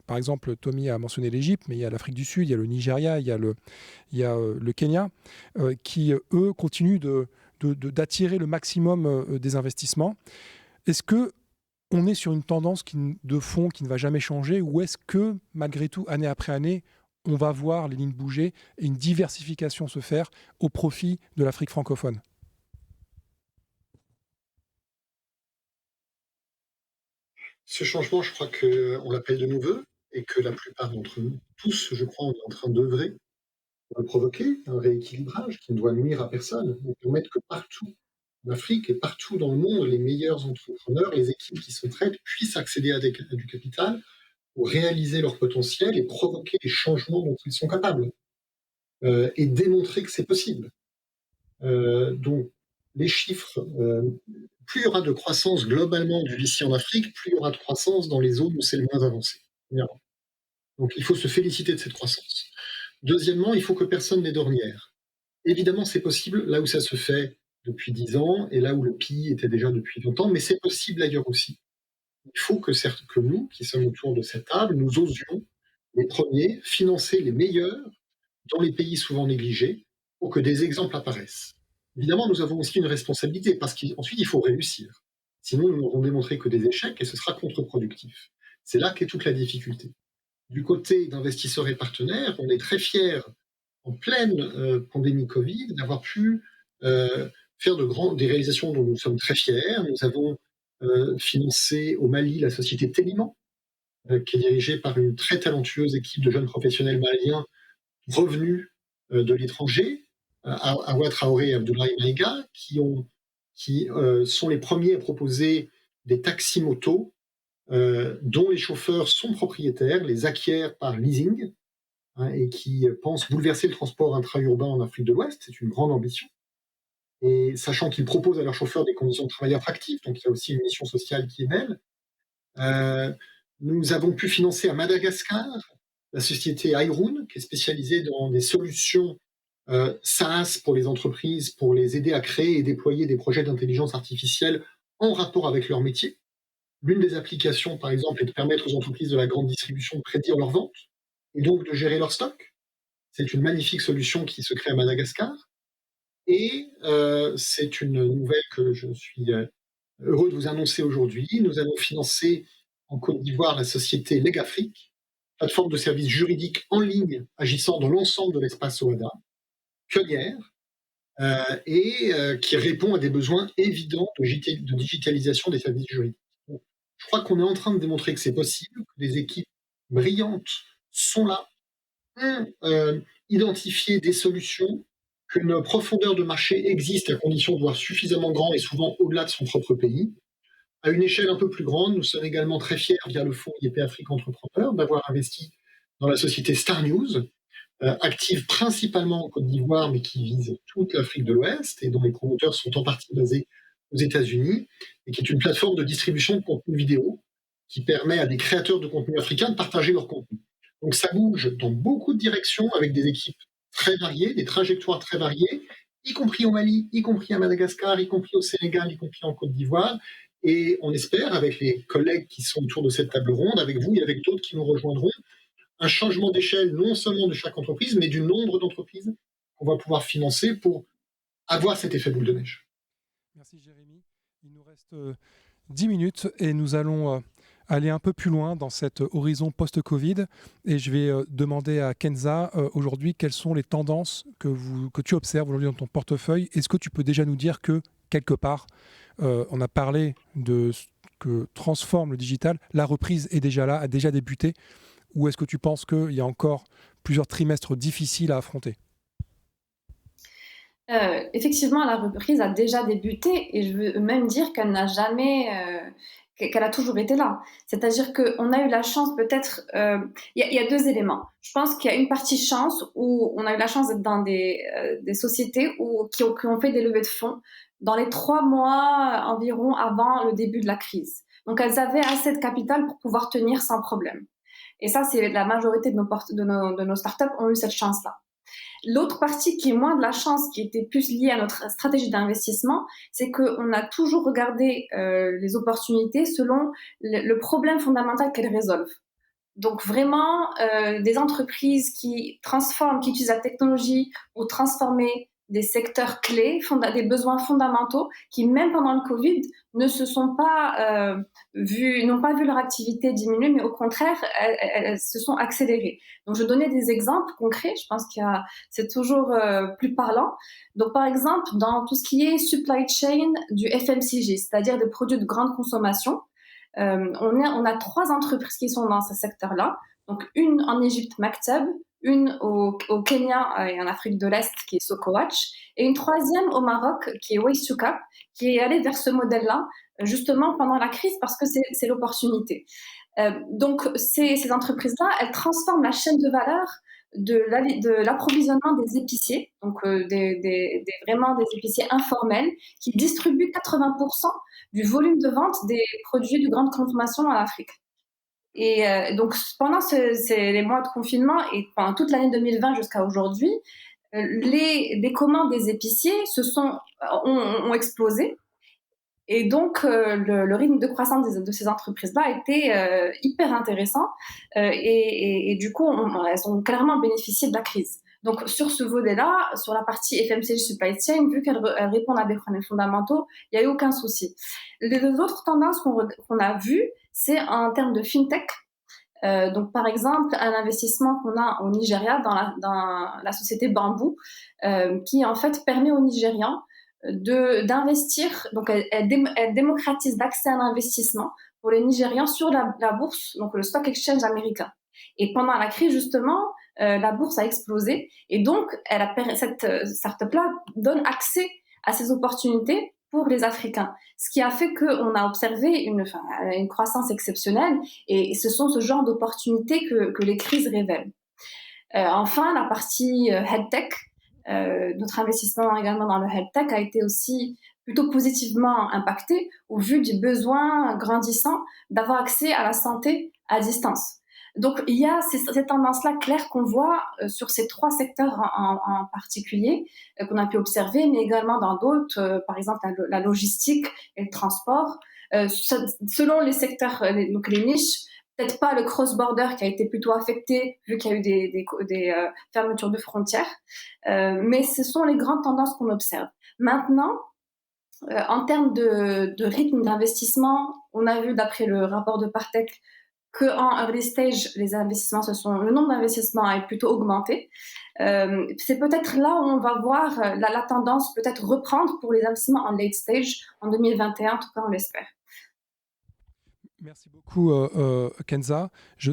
Par exemple, Tommy a mentionné l'Égypte, mais il y a l'Afrique du Sud, il y a le Nigeria, il y a le Kenya, qui eux continuent d'attirer le maximum des investissements. Est-ce que on est sur une tendance de fond qui ne va jamais changer, ou est-ce que malgré tout, année après année, on va voir les lignes bouger et une diversification se faire au profit de l'Afrique francophone? Ce changement, je crois qu'on l'appelle de nos voeux et que la plupart d'entre nous, tous, je crois, on est en train d'œuvrer pour le provoquer, un rééquilibrage qui ne doit nuire à personne, et permettre que partout en Afrique et partout dans le monde, les meilleurs entrepreneurs, les équipes qui sont prêtes, puissent accéder à du capital pour réaliser leur potentiel et provoquer les changements dont ils sont capables. et démontrer que c'est possible. Donc, les chiffres, plus il y aura de croissance globalement du VC en Afrique, plus il y aura de croissance dans les zones où c'est le moins avancé. Donc, il faut se féliciter de cette croissance. Deuxièmement, il faut que personne n'ait d'ornière. Évidemment, c'est possible là où ça se fait depuis 10 ans et là où le PI était déjà depuis longtemps, mais c'est possible ailleurs aussi. Il faut que nous, qui sommes autour de cette table, nous osions, les premiers, financer les meilleurs dans les pays souvent négligés pour que des exemples apparaissent. Évidemment, nous avons aussi une responsabilité parce qu'ensuite, il faut réussir. Sinon, nous n'aurons démontré que des échecs et ce sera contre-productif. C'est là qu'est toute la difficulté. Du côté d'investisseurs et partenaires, on est très fiers, en pleine pandémie Covid, d'avoir pu faire des réalisations dont nous sommes très fiers. Nous avons financé au Mali la société Téliman, qui est dirigée par une très talentueuse équipe de jeunes professionnels maliens revenus de l'étranger, Awa Traoré et Abdoulaye Maïga, qui sont les premiers à proposer des taxis-motos dont les chauffeurs sont propriétaires, les acquièrent par leasing, et qui pensent bouleverser le transport intra-urbain en Afrique de l'Ouest. C'est une grande ambition. Et sachant qu'ils proposent à leurs chauffeurs des conditions de travail attractives, donc il y a aussi une mission sociale qui est belle. Nous avons pu financer à Madagascar la société Iroon, qui est spécialisée dans des solutions SaaS pour les entreprises, pour les aider à créer et déployer des projets d'intelligence artificielle en rapport avec leur métier. L'une des applications, par exemple, est de permettre aux entreprises de la grande distribution de prédire leurs ventes et donc de gérer leur stock. C'est une magnifique solution qui se crée à Madagascar. Et c'est une nouvelle que je suis heureux de vous annoncer aujourd'hui. Nous allons financer en Côte d'Ivoire la société Legafrique, plateforme de services juridiques en ligne agissant dans l'ensemble de l'espace OADA, pionnière, et qui répond à des besoins évidents de digitalisation des services juridiques. Donc, je crois qu'on est en train de démontrer que c'est possible, que des équipes brillantes sont là, ont identifié des solutions, qu'une profondeur de marché existe à condition de voir suffisamment grand et souvent au-delà de son propre pays. À une échelle un peu plus grande, nous sommes également très fiers, via le fonds IEP Afrique Entrepreneur, d'avoir investi dans la société Star News, active principalement en Côte d'Ivoire, mais qui vise toute l'Afrique de l'Ouest et dont les promoteurs sont en partie basés aux États-Unis, et qui est une plateforme de distribution de contenu vidéo qui permet à des créateurs de contenu africains de partager leur contenu. Donc ça bouge dans beaucoup de directions avec des équipes très variées, des trajectoires très variées, y compris au Mali, y compris à Madagascar, y compris au Sénégal, y compris en Côte d'Ivoire. Et on espère, avec les collègues qui sont autour de cette table ronde, avec vous et avec d'autres qui nous rejoindront, un changement d'échelle non seulement de chaque entreprise, mais du nombre d'entreprises qu'on va pouvoir financer pour avoir cet effet boule de neige. Merci Jérémy. Il nous reste 10 minutes et nous allons aller un peu plus loin dans cet horizon post-Covid. Et je vais demander à Kenza aujourd'hui quelles sont les tendances que tu observes aujourd'hui dans ton portefeuille. Est-ce que tu peux déjà nous dire que, quelque part, on a parlé de ce que transforme le digital, la reprise est déjà là, a déjà débuté, ou est-ce que tu penses qu'il y a encore plusieurs trimestres difficiles à affronter ? Effectivement, la reprise a déjà débuté et je veux même dire qu'elle n'a jamais, qu'elle a toujours été là. C'est-à-dire qu'on a eu la chance peut-être, il y a deux éléments. Je pense qu'il y a une partie chance où on a eu la chance d'être dans des sociétés qui ont fait des levées de fonds dans les 3 mois environ avant le début de la crise. Donc elles avaient assez de capital pour pouvoir tenir sans problème. Et ça, c'est la majorité de nos startups ont eu cette chance-là. L'autre partie qui est moins de la chance, qui était plus liée à notre stratégie d'investissement, c'est qu'on a toujours regardé les opportunités selon le problème fondamental qu'elles résolvent. Donc vraiment, des entreprises qui transforment, qui utilisent la technologie pour transformer des secteurs clés, des besoins fondamentaux qui, même pendant le Covid, ne se sont pas n'ont pas vu leur activité diminuer, mais au contraire, elles se sont accélérées. Donc, je donnais des exemples concrets. Je pense c'est toujours plus parlant. Donc, par exemple, dans tout ce qui est supply chain du FMCG, c'est-à-dire des produits de grande consommation, on a 3 entreprises qui sont dans ce secteur-là. Donc, une en Égypte, Maktab, une au Kenya et en Afrique de l'Est, qui est Sokowatch, et une 3e au Maroc, qui est Waste2Cap, qui est allée vers ce modèle-là, justement pendant la crise, parce que c'est l'opportunité. Donc, ces entreprises-là, elles transforment la chaîne de valeur de l'approvisionnement des épiciers, donc vraiment des épiciers informels qui distribuent 80% du volume de vente des produits de grande consommation en Afrique. Et donc pendant les mois de confinement et pendant toute l'année 2020 jusqu'à aujourd'hui, les commandes des épiciers ont explosé. Et donc, le rythme de croissance de ces entreprises-là a été hyper intéressant. Et du coup, elles ont clairement bénéficié de la crise. Donc, sur ce volet-là, sur la partie FMCG Supply Chain, vu qu'elles répondent à des problèmes fondamentaux, il n'y a eu aucun souci. Les autres tendances qu'on a vues, c'est en termes de FinTech. Donc, par exemple, un investissement qu'on a au Nigeria dans la société Bamboo, qui en fait permet aux Nigérians d'investir. Donc, elle démocratise l'accès à l'investissement pour les Nigérians sur la bourse, donc le stock exchange américain. Et pendant la crise, justement, la bourse a explosé. Et donc, cette startup-là donne accès à ces opportunités pour les Africains. Ce qui a fait qu'on a observé une croissance exceptionnelle, et ce sont ce genre d'opportunités que les crises révèlent. Enfin, la partie health-tech, notre investissement également dans le health-tech a été aussi plutôt positivement impacté au vu du besoin grandissant d'avoir accès à la santé à distance. Donc, il y a ces tendances-là claires qu'on voit sur ces trois secteurs en particulier, qu'on a pu observer, mais également dans d'autres, par exemple la logistique et le transport. Selon les secteurs, donc les niches, peut-être pas le cross-border qui a été plutôt affecté vu qu'il y a eu des fermetures de frontières, mais ce sont les grandes tendances qu'on observe. Maintenant, en termes de rythme d'investissement, on a vu d'après le rapport de Partech qu'en early stage, le nombre d'investissements a plutôt augmenté. C'est peut-être là où on va voir la tendance peut-être reprendre pour les investissements en late stage en 2021, en tout cas on l'espère. Merci beaucoup, Kenza. Je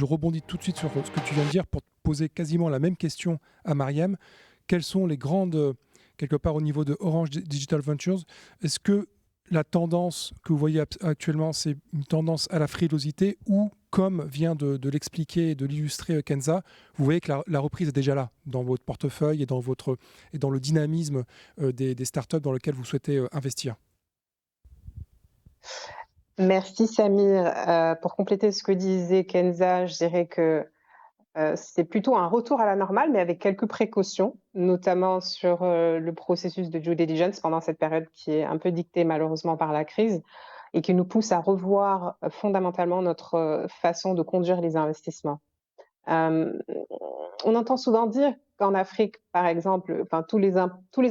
rebondis tout de suite sur ce que tu viens de dire pour te poser quasiment la même question à Mariam. Quelles sont les grandes, quelque part au niveau de Orange Digital Ventures, est-ce que la tendance que vous voyez actuellement, c'est une tendance à la frilosité ou, comme vient de l'expliquer et de l'illustrer Kenza, vous voyez que la reprise est déjà là dans votre portefeuille et dans le dynamisme des startups dans lesquelles vous souhaitez investir? Merci Samir. Pour compléter ce que disait Kenza, je dirais que c'est plutôt un retour à la normale, mais avec quelques précautions, notamment sur le processus de due diligence pendant cette période qui est un peu dictée malheureusement par la crise et qui nous pousse à revoir fondamentalement notre façon de conduire les investissements. On entend souvent dire qu'en Afrique, par exemple, tous les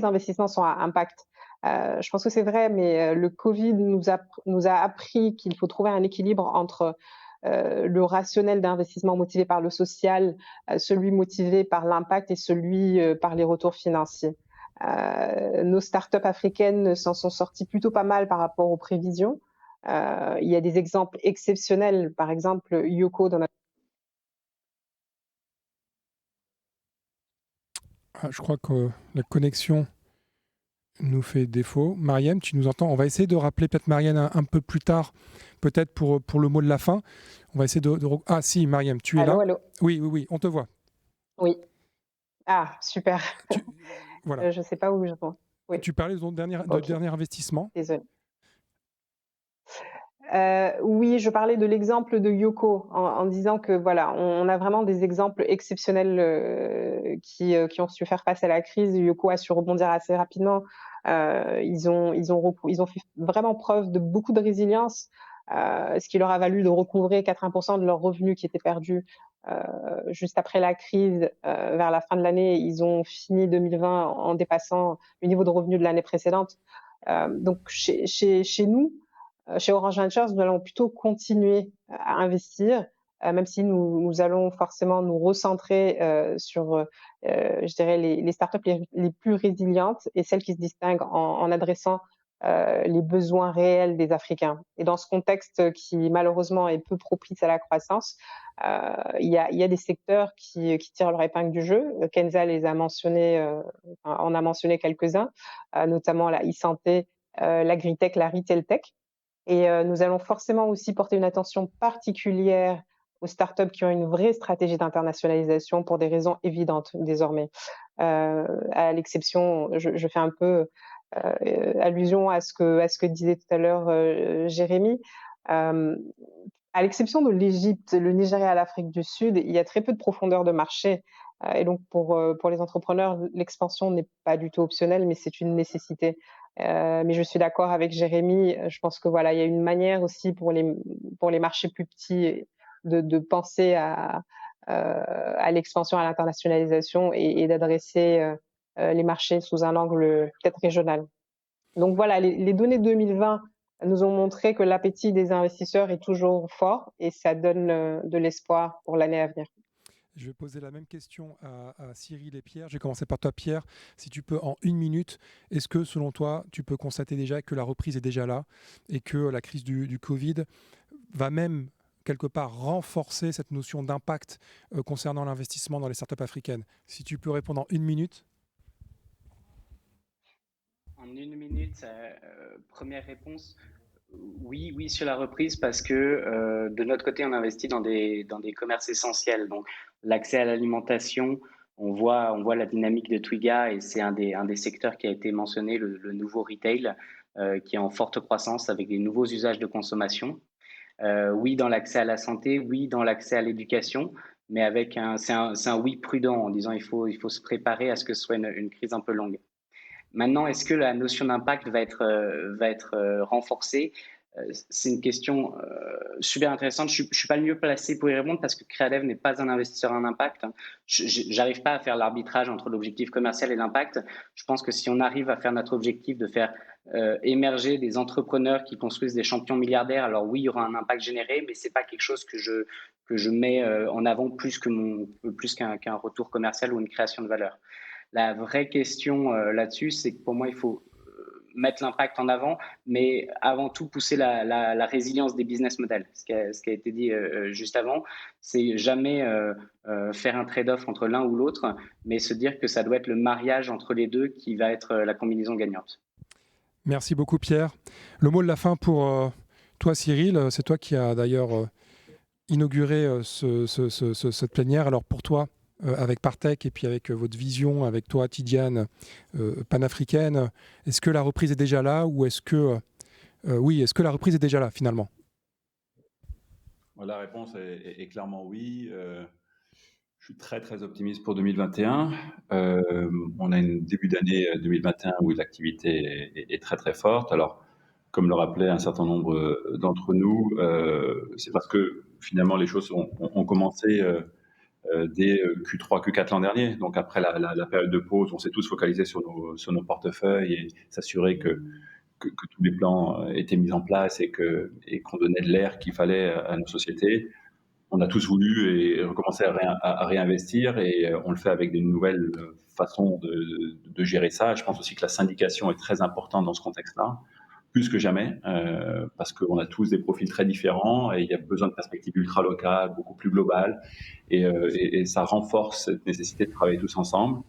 investissements sont à impact. Je pense que c'est vrai, mais le Covid nous a appris qu'il faut trouver un équilibre entre le rationnel d'investissement motivé par le social, celui motivé par l'impact et celui par les retours financiers. Nos startups africaines s'en sont sorties plutôt pas mal par rapport aux prévisions. Il y a des exemples exceptionnels, par exemple Yoko dans notre... Je crois que la connexion nous fait défaut. Mariam, tu nous entends? On va essayer de rappeler peut-être Mariam un peu plus tard, peut-être pour le mot de la fin. On va essayer Ah si, Mariam, tu es là? Allô. Oui, on te voit. Oui. Ah, super. Voilà. Je ne sais pas où je pense. Oui. Tu parlais de ton dernier investissement. Désolée. Oui, je parlais de l'exemple de Yoko en disant que voilà, on a vraiment des exemples exceptionnels qui ont su faire face à la crise. Yoko a su rebondir assez rapidement. Ils ont fait vraiment preuve de beaucoup de résilience, ce qui leur a valu de recouvrer 80% de leurs revenus qui étaient perdus juste après la crise. Vers la fin de l'année, ils ont fini 2020 en dépassant le niveau de revenus de l'année précédente. Donc chez nous, chez Orange Ventures, nous allons plutôt continuer à investir, même si nous allons forcément nous recentrer sur, je dirais, les startups les plus résilientes et celles qui se distinguent en adressant les besoins réels des Africains. Et dans ce contexte qui malheureusement est peu propice à la croissance, il y a des secteurs qui tirent leur épingle du jeu. Kenza les a mentionnés, en a mentionné quelques-uns, notamment la e-santé, l'agritech, la retail tech. Et nous allons forcément aussi porter une attention particulière aux startups qui ont une vraie stratégie d'internationalisation pour des raisons évidentes désormais. À l'exception, je fais un peu allusion à ce que disait tout à l'heure Jérémy. À l'exception de l'Égypte, le Nigeria, l'Afrique du Sud, il y a très peu de profondeur de marché. Et donc pour les entrepreneurs, l'expansion n'est pas du tout optionnelle, mais c'est une nécessité. Mais je suis d'accord avec Jérémy. Je pense que voilà, il y a une manière aussi pour les marchés plus petits de penser à l'expansion, à l'internationalisation et d'adresser les marchés sous un angle peut-être régional. Donc voilà, les données 2020 nous ont montré que l'appétit des investisseurs est toujours fort et ça donne de l'espoir pour l'année à venir. Je vais poser la même question à Cyril et Pierre. Je vais commencer par toi, Pierre. Si tu peux, en 1 minute, est-ce que, selon toi, tu peux constater déjà que la reprise est déjà là et que la crise du Covid va même, quelque part, renforcer cette notion d'impact concernant l'investissement dans les startups africaines? Si tu peux répondre en 1 minute. En 1 minute, première réponse, oui, sur la reprise, parce que de notre côté, on investit dans des commerces essentiels. Donc, l'accès à l'alimentation, on voit la dynamique de Twiga et c'est un des secteurs qui a été mentionné, le nouveau retail, qui est en forte croissance avec des nouveaux usages de consommation. Oui, dans l'accès à la santé, oui, dans l'accès à l'éducation, mais c'est un oui prudent en disant il faut se préparer à ce que ce soit une crise un peu longue. Maintenant, est-ce que la notion d'impact va être renforcée? C'est une question super intéressante. Je suis pas le mieux placé pour y répondre parce que Creadev n'est pas un investisseur en impact. J'arrive pas à faire l'arbitrage entre l'objectif commercial et l'impact. Je pense que si on arrive à faire notre objectif de faire émerger des entrepreneurs qui construisent des champions milliardaires, alors oui, il y aura un impact généré, mais c'est pas quelque chose que je mets en avant plus qu'un retour commercial ou une création de valeur. La vraie question là-dessus, c'est que pour moi, il faut mettre l'impact en avant, mais avant tout pousser la résilience des business models. Ce qui a été dit juste avant, c'est jamais faire un trade-off entre l'un ou l'autre, mais se dire que ça doit être le mariage entre les deux qui va être la combinaison gagnante. Merci beaucoup, Pierre. Le mot de la fin pour toi, Cyril. C'est toi qui as d'ailleurs inauguré cette plénière. Alors pour toi, avec Partech et puis avec votre vision, avec toi, Tidiane, panafricaine, est-ce que la reprise est déjà là ou est-ce que la reprise est déjà là finalement? La réponse est clairement oui. Je suis très très optimiste pour 2021. On a un début d'année 2021 où l'activité est très très forte. Alors, comme le rappelait un certain nombre d'entre nous, c'est parce que finalement les choses ont commencé dès Q3, Q4 l'an dernier. Donc après la période de pause, on s'est tous focalisés sur nos portefeuilles et s'assurer que tous les plans étaient mis en place et qu'on donnait de l'air qu'il fallait à nos sociétés. On a tous voulu et recommencer à réinvestir et on le fait avec des nouvelles façons de gérer ça. Je pense aussi que la syndication est très importante dans ce contexte-là, plus que jamais, parce qu'on a tous des profils très différents et il y a besoin de perspectives ultra locales, beaucoup plus globales, et ça renforce cette nécessité de travailler tous ensemble.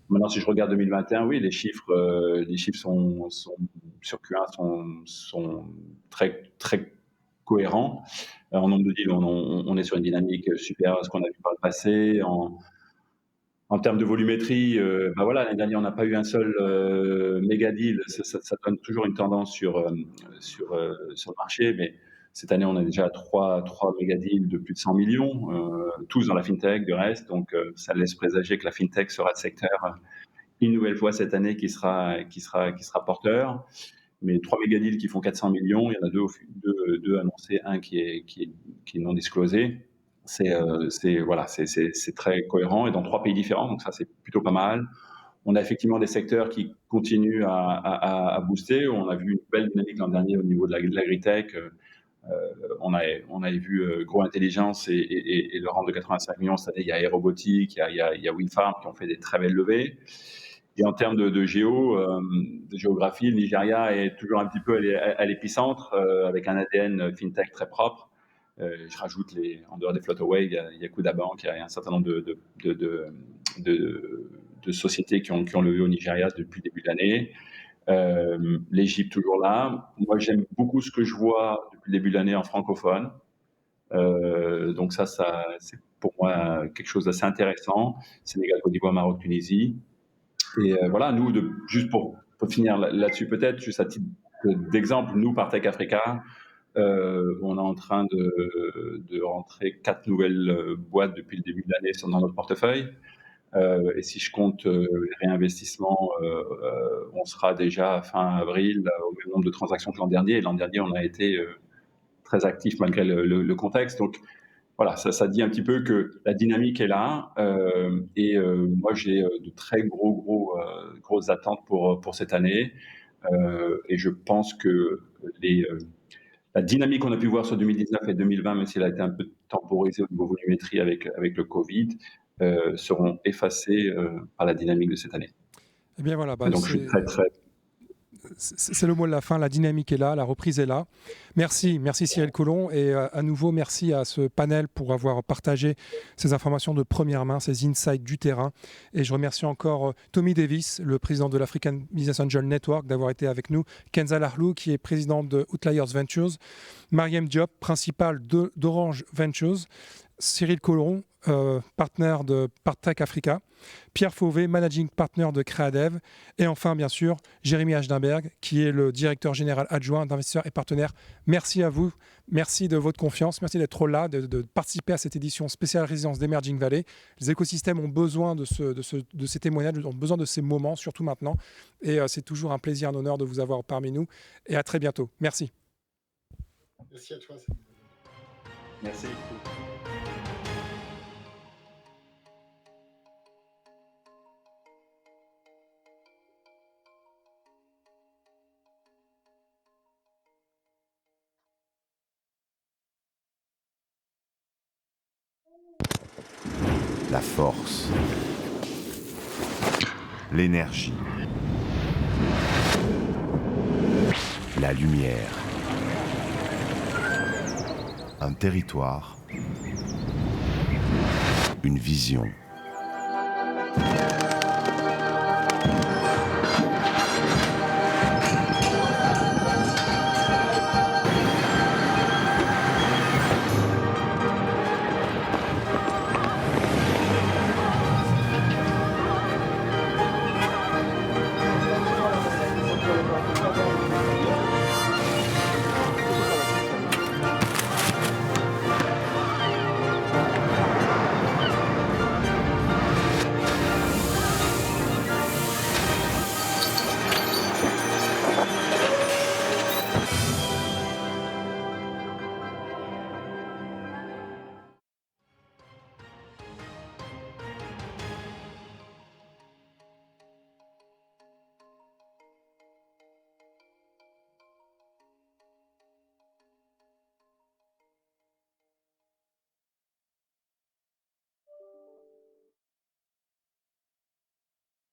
Maintenant, si je regarde 2021, oui, les chiffres sont sur Q1 sont très très cohérents. En nombre de deals, on est sur une dynamique supérieure à ce qu'on a vu par le passé. En termes de volumétrie, l'année dernière, on n'a pas eu un seul méga deal. Ça donne toujours une tendance sur le marché, mais cette année, on a déjà trois méga deals de plus de 100 millions, tous dans la fintech, du reste. Donc, ça laisse présager que la fintech sera le secteur une nouvelle fois cette année qui sera porteur. Mais 3 méga deals qui font 400 millions, il y en a deux annoncés, un qui est non disclosé. C'est très cohérent et dans 3 pays différents, donc ça c'est plutôt pas mal. On a effectivement des secteurs qui continuent à booster. On a vu une belle dynamique l'an dernier au niveau de l'agritech. On avait vu Grow Intelligence et le rang de 85 millions cette année. Il y a Aerobotics, il y a Windfarm qui ont fait des très belles levées. Et en termes de géographie, le Nigeria est toujours un petit peu à l'épicentre, avec un ADN fintech très propre. Je rajoute en dehors des Flutterwave, il y a Kuda Bank, il y a un certain nombre de sociétés qui ont levé au Nigeria depuis le début de l'année. L'Égypte toujours là. Moi, j'aime beaucoup ce que je vois depuis le début de l'année en francophone. Donc ça c'est pour moi quelque chose d'assez intéressant. Sénégal, Côte d'Ivoire, Maroc, Tunisie. Et voilà, nous, juste pour finir là-dessus peut-être, juste à titre d'exemple, nous, par Tech Africa, on est en train de rentrer 4 nouvelles boîtes depuis le début de l'année dans notre portefeuille. Et si je compte les réinvestissements, on sera déjà fin avril au même nombre de transactions que l'an dernier. Et l'an dernier, on a été très actif malgré le contexte. Donc voilà, ça dit un petit peu que la dynamique est là. Moi, j'ai de très grosses attentes pour cette année. Et je pense que la dynamique qu'on a pu voir sur 2019 et 2020, même si elle a été un peu temporisée au niveau volumétrie avec le Covid, seront effacées par la dynamique de cette année. Eh bien voilà, donc je suis très c'est le mot de la fin, la dynamique est là, la reprise est là. Merci Cyril Collomb et à nouveau merci à ce panel pour avoir partagé ces informations de première main, ces insights du terrain. Et je remercie encore Tommy Davis, le président de l'African Business Angel Network, d'avoir été avec nous, Kenza Lahlou qui est présidente de Outliers Ventures, Mariam Diop, principale d'Orange Ventures, Cyril Collomb, partenaire de Partech Africa, Pierre Fauvet, managing partner de Creadev, et enfin, bien sûr, Jérémy Hachdenberg, qui est le directeur général adjoint d'Investisseurs et Partenaires. Merci à vous, merci de votre confiance, merci d'être là, de participer à cette édition spéciale résidence d'Emerging Valley. Les écosystèmes ont besoin de ces témoignages, ont besoin de ces moments, surtout maintenant, et c'est toujours un plaisir, un honneur de vous avoir parmi nous, et à très bientôt. Merci. Merci à toi. Merci. La force, l'énergie, la lumière, un territoire, une vision.